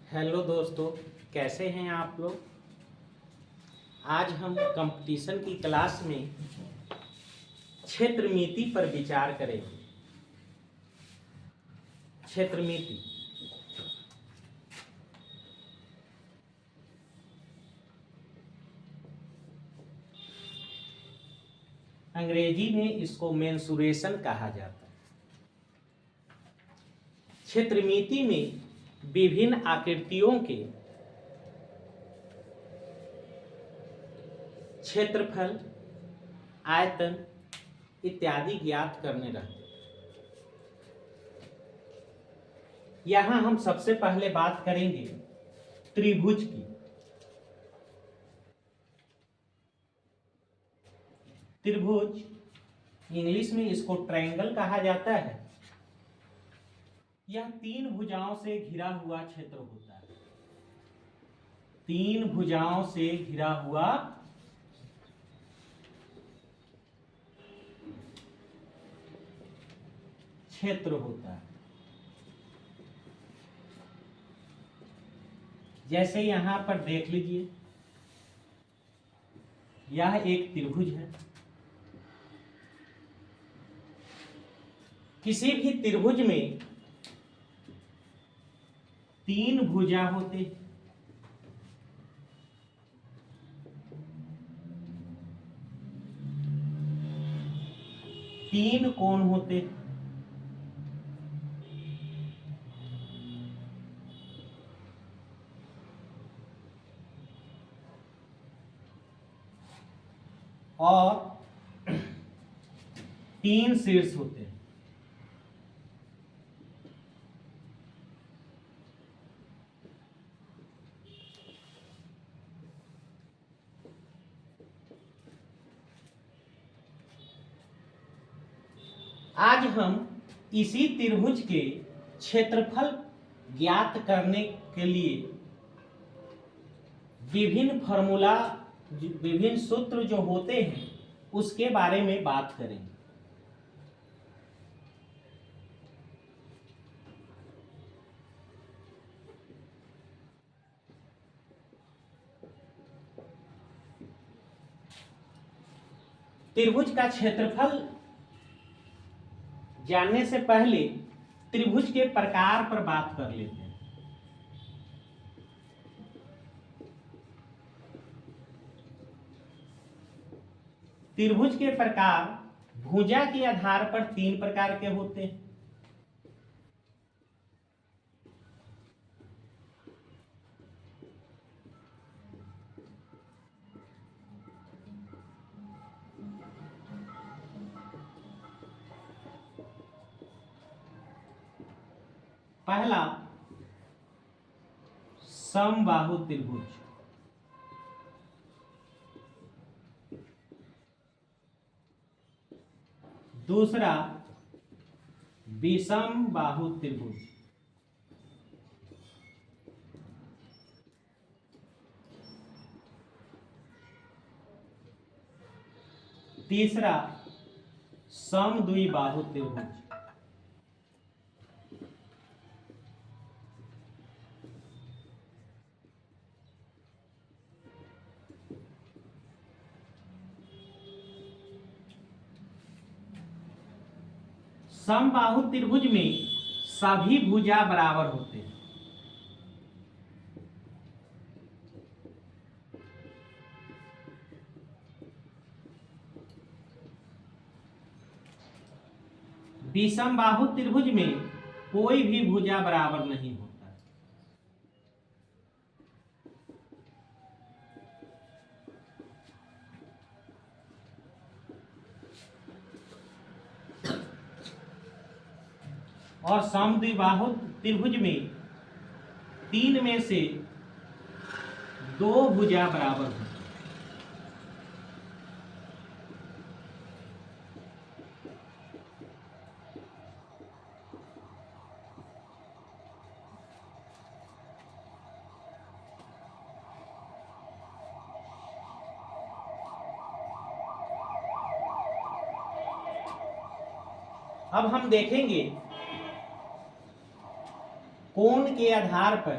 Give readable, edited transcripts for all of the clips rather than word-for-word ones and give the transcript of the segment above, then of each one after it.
Hello दोस्तों, कैसे हैं आप लोग। आज हम कंपटीशन की क्लास में क्षेत्रमिति पर विचार करेंगे। क्षेत्रमिति अंग्रेजी में इसको मेंसुरेशन कहा जाता है। क्षेत्रमिति में विभिन्न आकृतियों के क्षेत्रफल, आयतन इत्यादि ज्ञात करने रहते हैं। यहाँ हम सबसे पहले बात करेंगे त्रिभुज की। त्रिभुज इंग्लिश में इसको ट्रायंगल कहा जाता है। यह तीन भुजाओं से घिरा हुआ क्षेत्र होता है। तीन भुजाओं से घिरा हुआ क्षेत्र होता है। जैसे यहां पर देख लीजिए, यह एक त्रिभुज है। किसी भी त्रिभुज में तीन भुजा होते हैं। तीन कोण होते हैं। और तीन शीर्ष होते हैं। आज हम इसी त्रिभुज के क्षेत्रफल ज्ञात करने के लिए विभिन्न फॉर्मूला, विभिन्न सूत्र जो होते हैं उसके बारे में बात करेंगे। त्रिभुज का क्षेत्रफल जानने से पहले त्रिभुज के प्रकार पर बात कर लेते हैं। त्रिभुज के प्रकार भुजा के आधार पर तीन प्रकार के होते हैं। पहला समबाहु त्रिभुज, दूसरा विषम बाहु त्रिभुज, तीसरा समद्विबाहु त्रिभुज, समबाहु त्रिभुज में सभी भुजा बराबर होते हैं। विषम बाहु त्रिभुज में कोई भी भुजा बराबर नहीं होता। और समद्विबाहु त्रिभुज में तीन में से दो भुजा बराबर होती हैं। अब हम देखेंगे कोण के आधार पर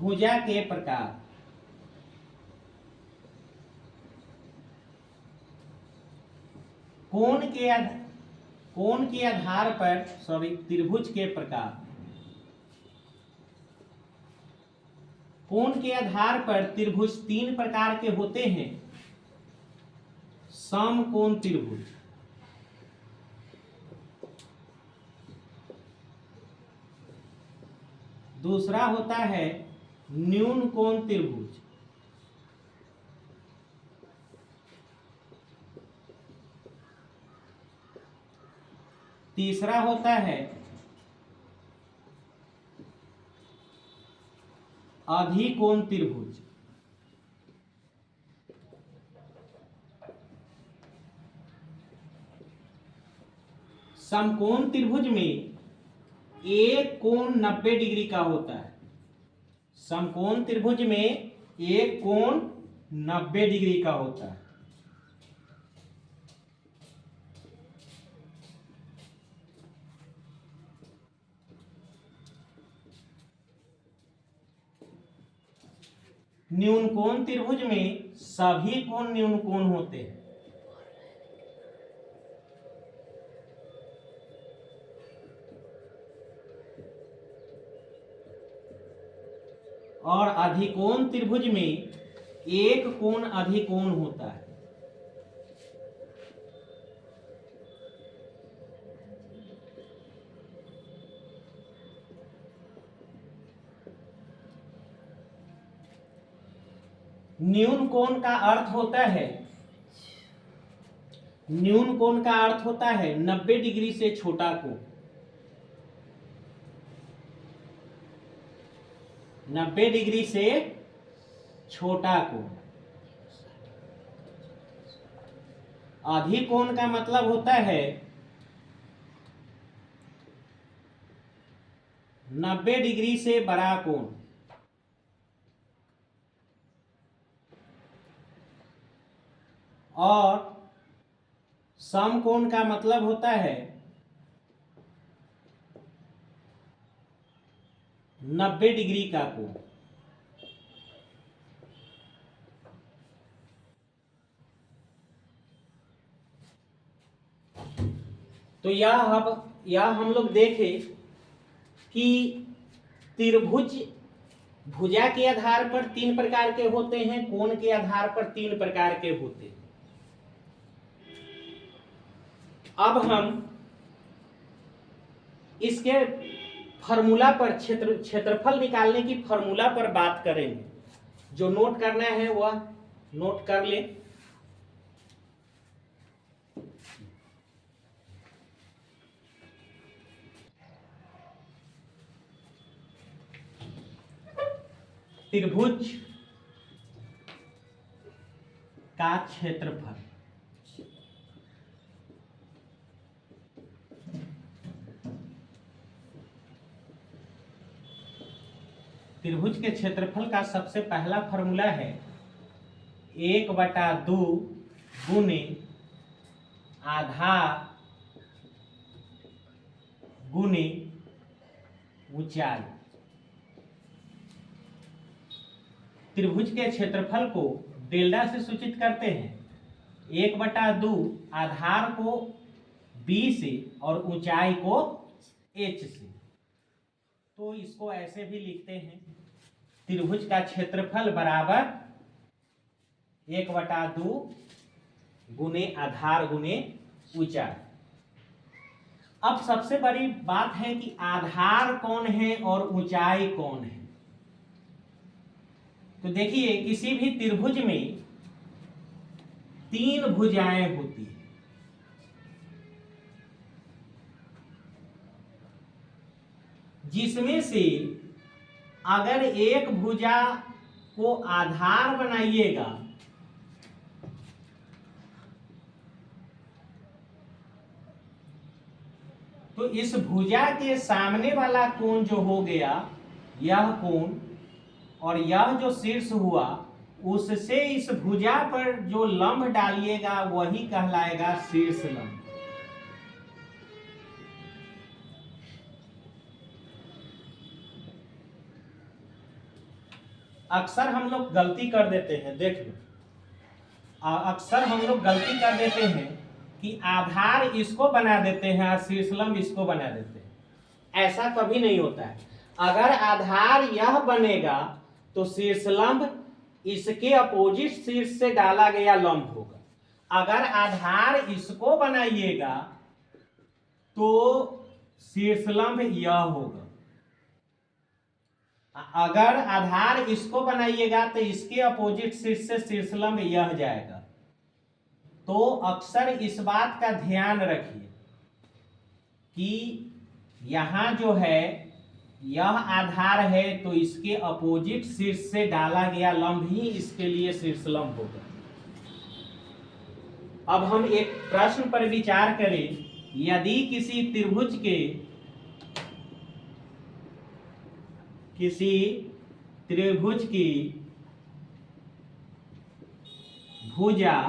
भुजा के प्रकार। कोण के आधार पर त्रिभुज के प्रकार। कोण के आधार पर त्रिभुज तीन प्रकार के होते हैं। समकोण त्रिभुज, दूसरा होता है न्यून कोण त्रिभुज, तीसरा होता है अधिकोण त्रिभुज। समकोण त्रिभुज में एक कोण 90 डिग्री का होता है। समकोण त्रिभुज में एक कोण 90 डिग्री का होता है। न्यून कोण त्रिभुज में सभी कोण न्यून कोण होते हैं। और अधिकोण त्रिभुज में एक कोण अधिकोण होता है। न्यून कोण का अर्थ होता है 90 डिग्री से छोटा कोण। 90 डिग्री से छोटा कोण। अधिकोण का मतलब होता है 90 डिग्री से बड़ा कोण। और समकोण का मतलब होता है 90 डिग्री का कोण। तो यह हम लोग देखें कि त्रिभुज भुजा के आधार पर तीन प्रकार के होते हैं, कोण के आधार पर तीन प्रकार के होते हैं। अब हम इसके फार्मूला पर क्षेत्रफल निकालने की फार्मूला पर बात करेंगे। जो नोट करना है वह नोट कर ले। त्रिभुज का क्षेत्रफल। त्रिभुज के क्षेत्रफल का सबसे पहला फॉर्मूला है 1/2 गुने आधार गुने ऊंचाई। त्रिभुज के क्षेत्रफल को डेल्टा से सूचित करते हैं। 1/2 आधार को b से और ऊंचाई को h से। तो इसको ऐसे भी लिखते हैं, त्रिभुज का क्षेत्रफल बराबर 1/2 गुने आधार गुने ऊंचाई। अब सबसे बड़ी बात है कि आधार कौन है और ऊंचाई कौन है। तो देखिए, किसी भी त्रिभुज में तीन भुजाएं होती हैं। जिसमें से अगर एक भुजा को आधार बनाइएगा तो इस भुजा के सामने वाला कोण जो हो गया यह कोण, और यह जो शीर्ष हुआ, उससे इस भुजा पर जो लंब डालिएगा वही कहलाएगा शीर्ष लंब। अक्सर हम लोग गलती कर देते हैं, देख लो, अक्सर हम लोग गलती कर देते हैं कि आधार इसको बना देते हैं और शीर्षलंब इसको बना देते हैं। ऐसा कभी नहीं होता है। अगर आधार यह बनेगा तो शीर्षलंब इसके अपोजिट शीर्ष से डाला गया लंब होगा। अगर आधार इसको बनाइएगा तो शीर्षलंब यह होगा। अगर आधार इसको बनाइएगा तो इसके अपोजिट शीर्ष से शीर्षलंब यह जाएगा। तो अक्सर इस बात का ध्यान रखिए कि यहां जो है यह आधार है तो इसके अपोजिट शीर्ष से डाला गया लंब ही इसके लिए शीर्षलंब होगा। अब हम एक प्रश्न पर विचार करें। यदि किसी त्रिभुज की भुजा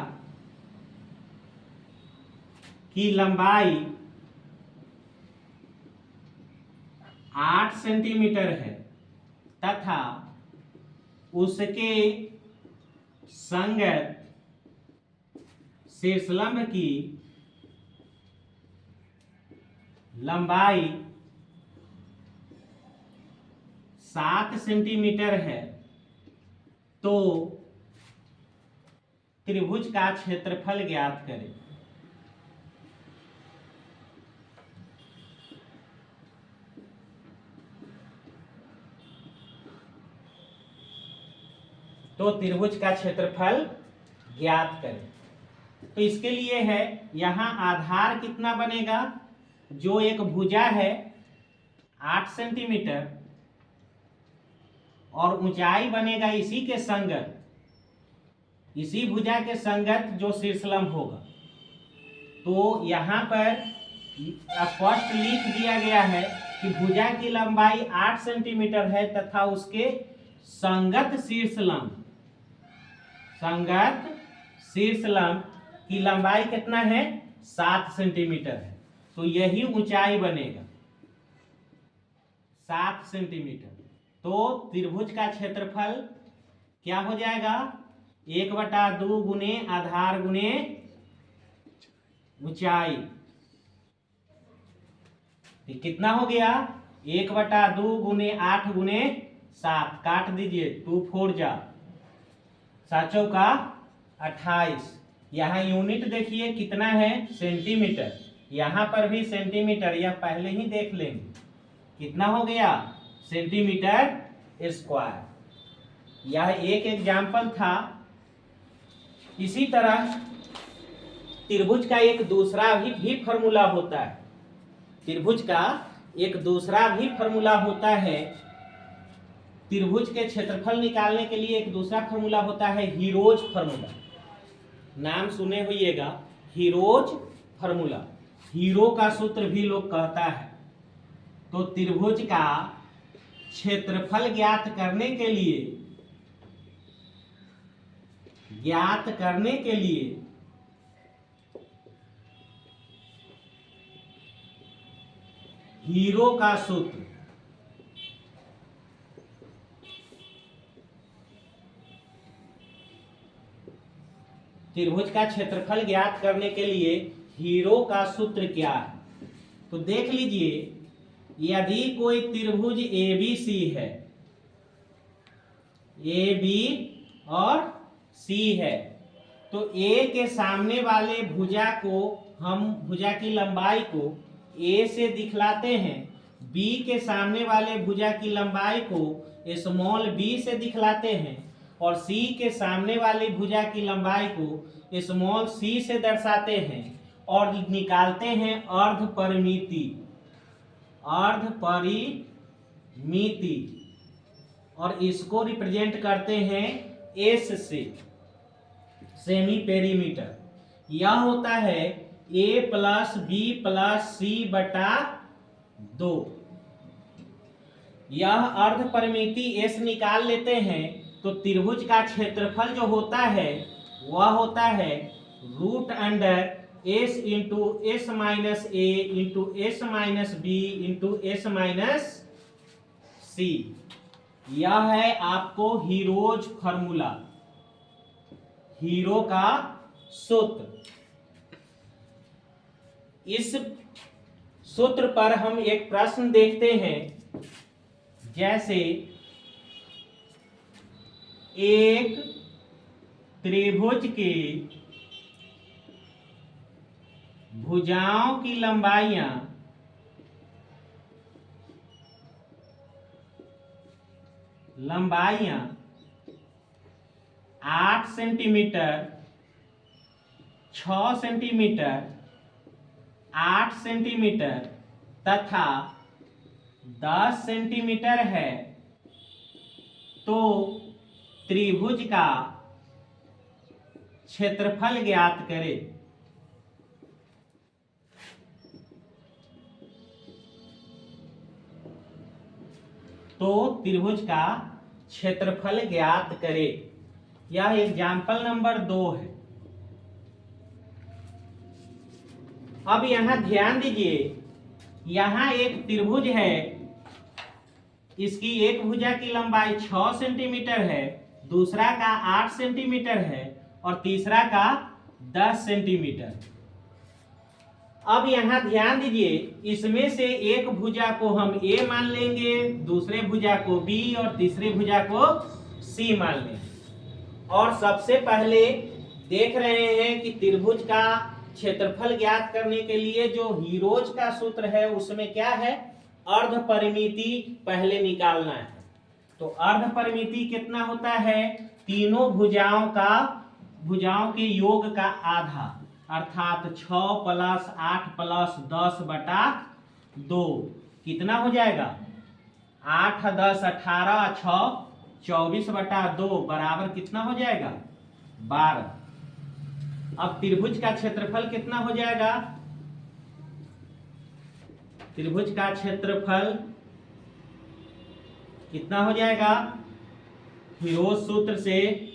की लंबाई 8 सेंटीमीटर है तथा उसके संगत शीर्षलंब की लंबाई 7 सेंटीमीटर है, तो त्रिभुज का क्षेत्रफल ज्ञात करें। तो त्रिभुज का क्षेत्रफल ज्ञात करें। तो इसके लिए है यहां आधार कितना बनेगा, जो एक भुजा है 8 सेंटीमीटर और ऊंचाई बनेगा इसी के संगत, इसी भुजा के संगत जो शीर्षलंब होगा। तो यहां पर स्पष्ट लिख दिया गया है कि भुजा की लंबाई 8 सेंटीमीटर है तथा उसके संगत शीर्षलंब की लंबाई कितना है, 7 सेंटीमीटर है। तो यही ऊंचाई बनेगा 7 सेंटीमीटर। तो त्रिभुज का क्षेत्रफल क्या हो जाएगा, 1/2 गुने आधार गुने ऊंचाई। कितना हो गया, 1/2 गुने 8 गुने 7, काट दीजिए, 2 4 जा 7 चौका 28। यहाँ यूनिट देखिए कितना है, सेंटीमीटर। यहाँ पर भी सेंटीमीटर, यह पहले ही देख लेंगे कितना हो गया, सेंटीमीटर स्क्वायर। यह एक एग्जाम्पल था। इसी तरह त्रिभुज का एक दूसरा भी फॉर्मूला होता है। त्रिभुज का एक दूसरा भी फॉर्मूला होता है। त्रिभुज के क्षेत्रफल निकालने के लिए एक दूसरा फॉर्मूला होता है, हीरोज फॉर्मूला। नाम सुने होइएगा, हीरोज फॉर्मूला। हीरो का सूत्र भी लोग कहता है। तो त्रिभुज का क्षेत्रफल ज्ञात करने के लिए हीरो का सूत्र त्रिभुज का क्षेत्रफल ज्ञात करने के लिए हीरो का सूत्र क्या है, तो देख लीजिए। यदि कोई त्रिभुज ABC है, AB और C है, तो A के सामने वाले भुजा को हम भुजा की लंबाई को A से दिखलाते हैं, B के सामने वाले भुजा की लंबाई को स्मॉल b से दिखलाते हैं और C के सामने वाली भुजा की लंबाई को स्मॉल c से दर्शाते हैं और निकालते हैं अर्ध परिमिति और इसको रिप्रेजेंट करते हैं S से, सेमी पेरीमीटर। यह होता है A + B + C बटा 2। यह अर्ध परिमिति S निकाल लेते हैं तो त्रिभुज का क्षेत्रफल जो होता है वह होता है √S × S - A × S - B × S - C। यह है आपको हीरोज फॉर्मूला, हीरो का सूत्र। इस सूत्र पर हम एक प्रश्न देखते हैं, जैसे एक त्रिभुज के भुजाओं की लंबाइयां 8 सेंटीमीटर, 6 सेंटीमीटर, 8 सेंटीमीटर तथा 10 सेंटीमीटर है, तो त्रिभुज का क्षेत्रफल ज्ञात करें। तो त्रिभुज का क्षेत्रफल ज्ञात करें। यह एग्जाम्पल नंबर 2 है। अब यहां ध्यान दीजिए, यहां एक त्रिभुज है, इसकी एक भुजा की लंबाई 6 सेंटीमीटर है, दूसरा का 8 सेंटीमीटर है और तीसरा का 10 सेंटीमीटर। अब यहां ध्यान दीजिए, इसमें से एक भुजा को हम ए मान लेंगे, दूसरे भुजा को बी और तीसरे भुजा को सी मान लेंगे। और सबसे पहले देख रहे हैं कि त्रिभुज का क्षेत्रफल ज्ञात करने के लिए जो हीरोज का सूत्र है उसमें क्या है, अर्ध परिमिति पहले निकालना है। तो अर्ध परिमिति कितना होता है, तीनों भुजाओं के योग का आधा, अर्थात 6 + 8 + 10/2 कितना हो जाएगा, 8 10 18 6 24/2 बराबर कितना हो जाएगा, 12। अब त्रिभुज का क्षेत्रफल कितना हो जाएगा, त्रिभुज का क्षेत्रफल कितना हो जाएगा, हीरोज सूत्र से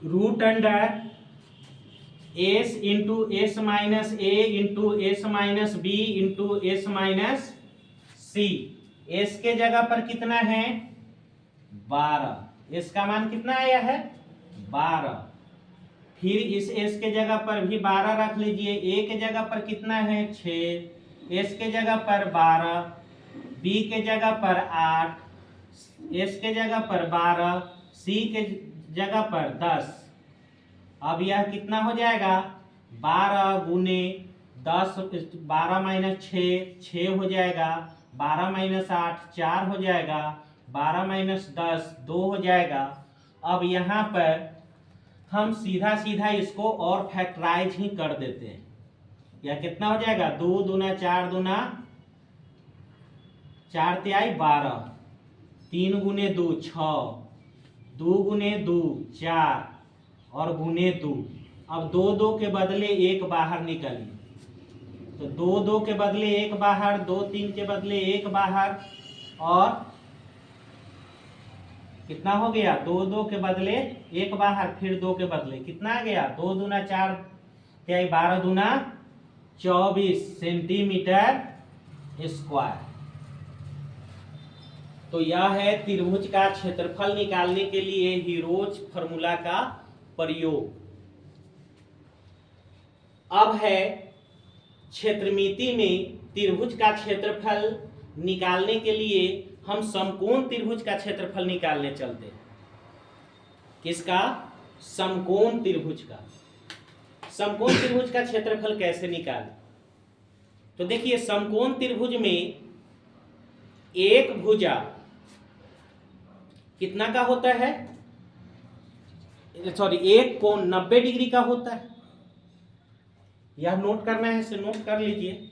√(s × s - a × s - b × s - c)। s के जगह पर कितना है, 12। s का मान कितना आया है, 12। फिर इस s के जगह पर भी 12 रख लीजिए। a के जगह पर कितना है, 6, s के जगह पर 12, b के जगह पर 8, s के जगह पर 12, c के जगह पर 10। अब यह कितना हो जाएगा, 12 गुने 10, 12 - 6 6 हो जाएगा, 12 - 8 4 हो जाएगा, 12 - 10 2 हो जाएगा। अब यहाँ पर हम सीधा सीधा इसको और फैक्टराइज ही कर देते हैं। यह कितना हो जाएगा, 2 दूना 4 दूना 4 तिहाई 12, 3 गुने 2 6, 2 गुने 2 4 और गुने 2। अब 2 2 के बदले 1 बाहर निकालिए, तो 2 2 के बदले 1 बाहर, 2 3 के बदले 1 बाहर, और कितना हो गया, 2 2 के बदले 1 बाहर, फिर 2 के बदले कितना आ गया, 2 दूना 4 तिहाई 12 दूना 24 सेंटीमीटर स्क्वायर। तो यह है त्रिभुज का क्षेत्रफल निकालने के लिए हीरोज फॉर्मूला का प्रयोग। अब है क्षेत्रमिति में त्रिभुज का क्षेत्रफल निकालने के लिए हम समकोण त्रिभुज का क्षेत्रफल निकालने चलते हैं। किसका, समकोण त्रिभुज का। समकोण त्रिभुज का क्षेत्रफल कैसे निकालें, तो देखिए समकोण त्रिभुज में एक भुजा कितना का होता है, सॉरी एक कोण 90 डिग्री का होता है। यह नोट करना है, इसे नोट कर लीजिए।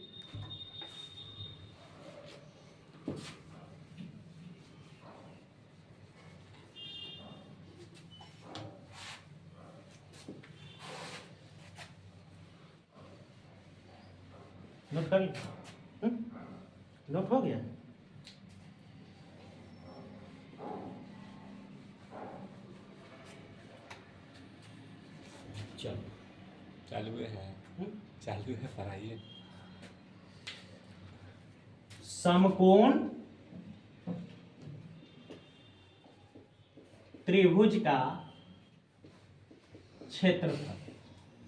नोट कर लीजिए, नोट हो गया। चलो चालू है चालू है पढ़ाइए। समकोण त्रिभुज का क्षेत्रफल